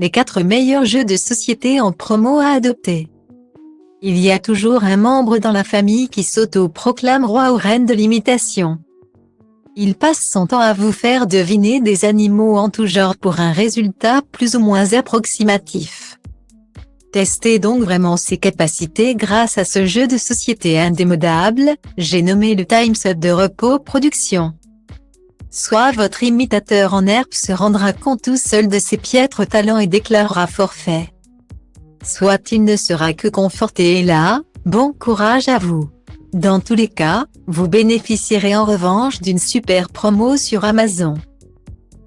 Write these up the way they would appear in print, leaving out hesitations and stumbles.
Les 4 meilleurs jeux de société en promo à adopter. Il y a toujours un membre dans la famille qui s'auto-proclame roi ou reine de l'imitation. Il passe son temps à vous faire deviner des animaux en tout genre pour un résultat plus ou moins approximatif. Testez donc vraiment ses capacités grâce à ce jeu de société indémodable, j'ai nommé le Time's Up de Repos Productions. Soit votre imitateur en herbe se rendra compte tout seul de ses piètres talents et déclarera forfait. Soit il ne sera que conforté et là, bon courage à vous. Dans tous les cas, vous bénéficierez en revanche d'une super promo sur Amazon.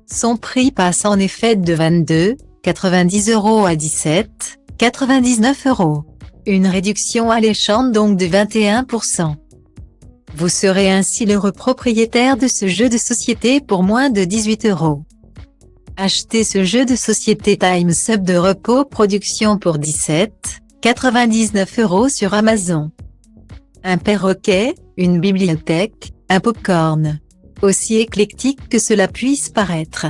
Son prix passe en effet de 22,90 € à 17,99 €. Une réduction alléchante donc de 21%. Vous serez ainsi l'heureux propriétaire de ce jeu de société pour moins de 18 €. Achetez ce jeu de société Time's Up de Repos Productions pour 17,99 € sur Amazon. Un perroquet, une bibliothèque, un popcorn. Aussi éclectique que cela puisse paraître.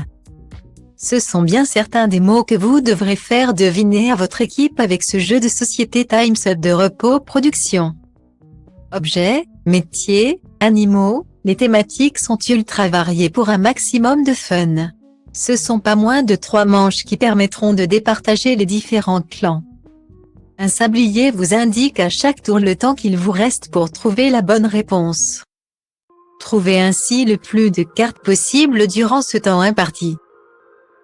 Ce sont bien certains des mots que vous devrez faire deviner à votre équipe avec ce jeu de société Time's Up de Repos Productions. Objets, métiers, animaux, les thématiques sont ultra variées pour un maximum de fun. Ce sont pas moins de 3 manches qui permettront de départager les différents clans. Un sablier vous indique à chaque tour le temps qu'il vous reste pour trouver la bonne réponse. Trouvez ainsi le plus de cartes possible durant ce temps imparti.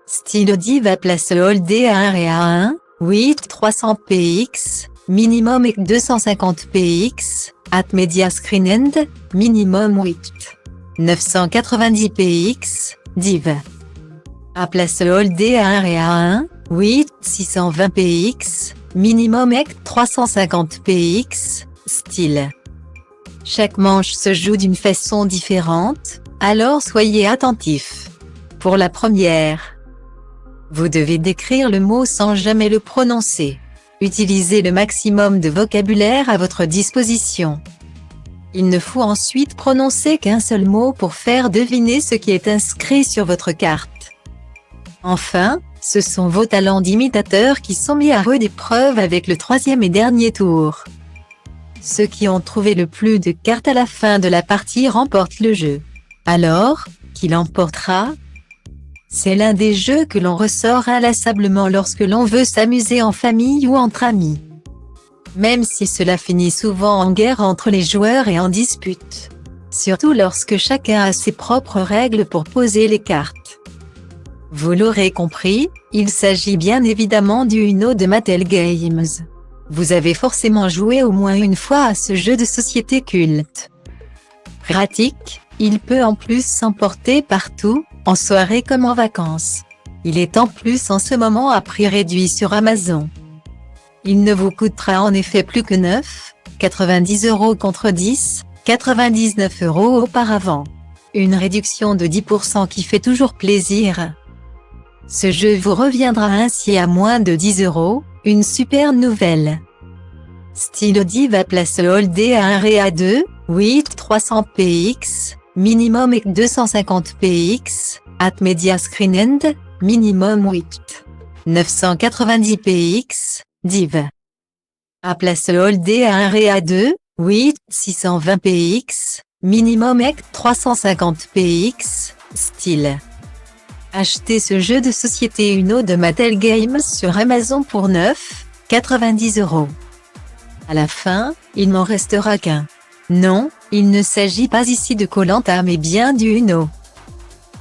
Stylo Diva place holdé à 1 et à 1, 8 300 px, minimum et 250 px, at media screen end, minimum 8. 990 px, div. À place holdé à 1 et à 1, 8 620 px, minimum et 350 px, style. Chaque manche se joue d'une façon différente, alors soyez attentifs. Pour la première, vous devez décrire le mot sans jamais le prononcer. Utilisez le maximum de vocabulaire à votre disposition. Il ne faut ensuite prononcer qu'un seul mot pour faire deviner ce qui est inscrit sur votre carte. Enfin, ce sont vos talents d'imitateur qui sont mis à rude épreuve avec le 3e et dernier tour. Ceux qui ont trouvé le plus de cartes à la fin de la partie remportent le jeu. Alors, qui l'emportera ? C'est l'un des jeux que l'on ressort inlassablement lorsque l'on veut s'amuser en famille ou entre amis. Même si cela finit souvent en guerre entre les joueurs et en dispute. Surtout lorsque chacun a ses propres règles pour poser les cartes. Vous l'aurez compris, il s'agit bien évidemment du Uno de Mattel Games. Vous avez forcément joué au moins une fois à ce jeu de société culte. Pratique, il peut en plus s'emporter partout, en soirée comme en vacances. Il est en plus en ce moment à prix réduit sur Amazon. Il ne vous coûtera en effet plus que 9,90 € contre 10,99 € auparavant. Une réduction de 10% qui fait toujours plaisir. Ce jeu vous reviendra ainsi à moins de 10 €, une super nouvelle. Stylo Diva place holdé à 1 et à 2, 8 300 px, minimum et 250 px, at media screen end, minimum 8. 990 px, div. À place holdé à 1 et à 2, 8 620 px, minimum et 350 px, style. Achetez ce jeu de société Uno de Mattel Games sur Amazon pour 9,90 €. À la fin, il n'en restera qu'un. Non, il ne s'agit pas ici de Koh-Lanta mais bien du Uno.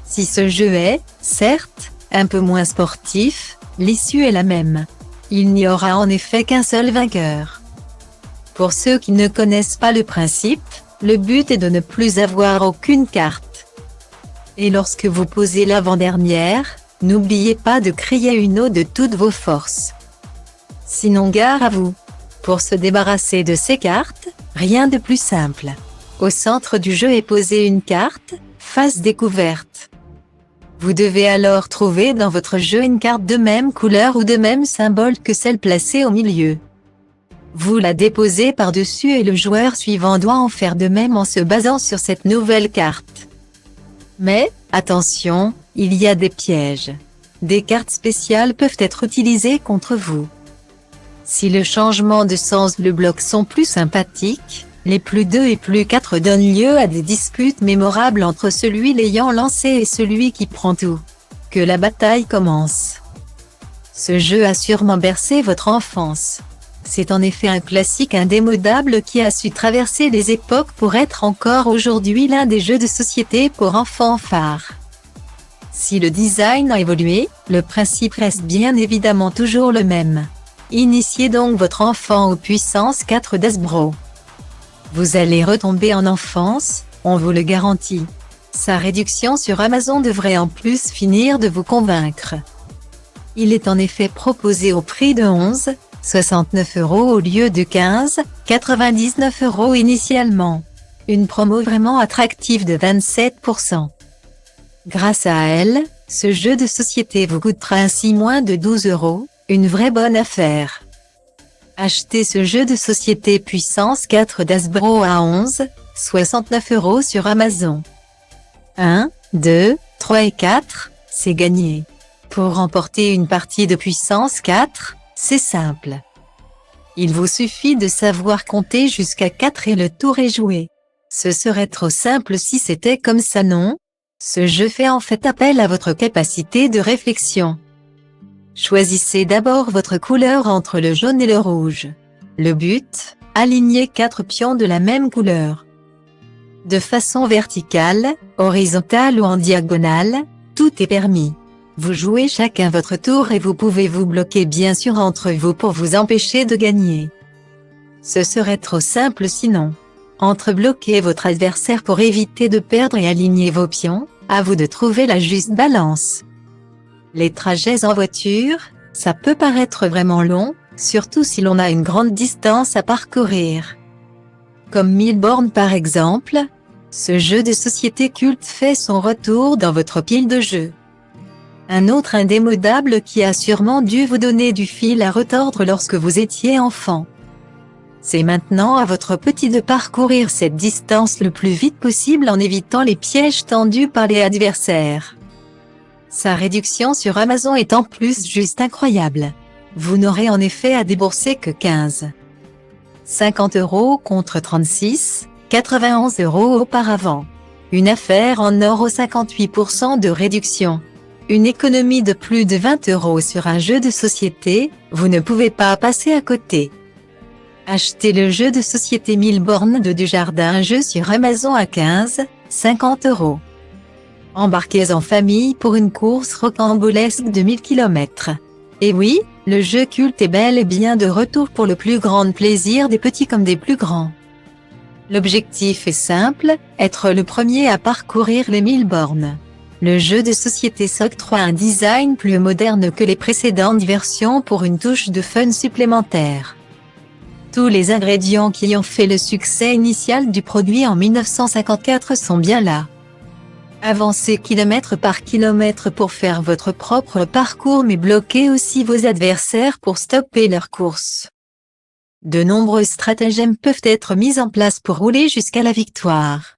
Si ce jeu est, certes, un peu moins sportif, l'issue est la même. Il n'y aura en effet qu'un seul vainqueur. Pour ceux qui ne connaissent pas le principe, le but est de ne plus avoir aucune carte. Et lorsque vous posez l'avant-dernière, n'oubliez pas de crier Uno de toutes vos forces. Sinon gare à vous. Pour se débarrasser de ces cartes, rien de plus simple. Au centre du jeu est posée une carte, face découverte. Vous devez alors trouver dans votre jeu une carte de même couleur ou de même symbole que celle placée au milieu. Vous la déposez par-dessus et le joueur suivant doit en faire de même en se basant sur cette nouvelle carte. Mais, attention, il y a des pièges. des cartes spéciales peuvent être utilisées contre vous. Si le changement de sens le bloc sont plus sympathiques, les plus 2 et plus 4 donnent lieu à des disputes mémorables entre celui l'ayant lancé et celui qui prend tout. Que la bataille commence. Ce jeu a sûrement bercé votre enfance. C'est en effet un classique indémodable qui a su traverser les époques pour être encore aujourd'hui l'un des jeux de société pour enfants phares. Si le design a évolué, le principe reste bien évidemment toujours le même. Initiez donc votre enfant aux puissances 4 d'Hasbro. Vous allez retomber en enfance, on vous le garantit. Sa réduction sur Amazon devrait en plus finir de vous convaincre. Il est en effet proposé au prix de 11,69 € au lieu de 15,99 € initialement. Une promo vraiment attractive de 27%. Grâce à elle, ce jeu de société vous coûtera ainsi moins de 12 €, une vraie bonne affaire. Achetez ce jeu de société puissance 4 d'Hasbro à 11,69 € sur Amazon. 1, 2, 3 et 4, c'est gagné. Pour remporter une partie de puissance 4, c'est simple. Il vous suffit de savoir compter jusqu'à 4 et le tour est joué. Ce serait trop simple si c'était comme ça, non? Ce jeu fait en fait appel à votre capacité de réflexion. Choisissez d'abord votre couleur entre le jaune et le rouge. Le but, aligner 4 pions de la même couleur. De façon verticale, horizontale ou en diagonale, tout est permis. Vous jouez chacun votre tour et vous pouvez vous bloquer bien sûr entre vous pour vous empêcher de gagner. Ce serait trop simple sinon. Entre-bloquez votre adversaire pour éviter de perdre et aligner vos pions, à vous de trouver la juste balance. Les trajets en voiture, ça peut paraître vraiment long, surtout si l'on a une grande distance à parcourir. Comme 1000 bornes par exemple, ce jeu de société culte fait son retour dans votre pile de jeux. Un autre indémodable qui a sûrement dû vous donner du fil à retordre lorsque vous étiez enfant. C'est maintenant à votre petit de parcourir cette distance le plus vite possible en évitant les pièges tendus par les adversaires. Sa réduction sur Amazon est en plus juste incroyable. Vous n'aurez en effet à débourser que 15,50 € contre 36,91 € auparavant. Une affaire en or aux 58% de réduction. Une économie de plus de 20 € sur un jeu de société, vous ne pouvez pas passer à côté. Achetez le jeu de société 1000 bornes de Dujardin, un jeu sur Amazon à 15,50 €. Embarquez en famille pour une course rocambolesque de 1000 km. Et oui, le jeu culte est bel et bien de retour pour le plus grand plaisir des petits comme des plus grands. L'objectif est simple, être le premier à parcourir les 1000 bornes. Le jeu de société s'octroie un design plus moderne que les précédentes versions pour une touche de fun supplémentaire. Tous les ingrédients qui ont fait le succès initial du produit en 1954 sont bien là. Avancez kilomètre par kilomètre pour faire votre propre parcours mais bloquez aussi vos adversaires pour stopper leur course. De nombreux stratagèmes peuvent être mis en place pour rouler jusqu'à la victoire.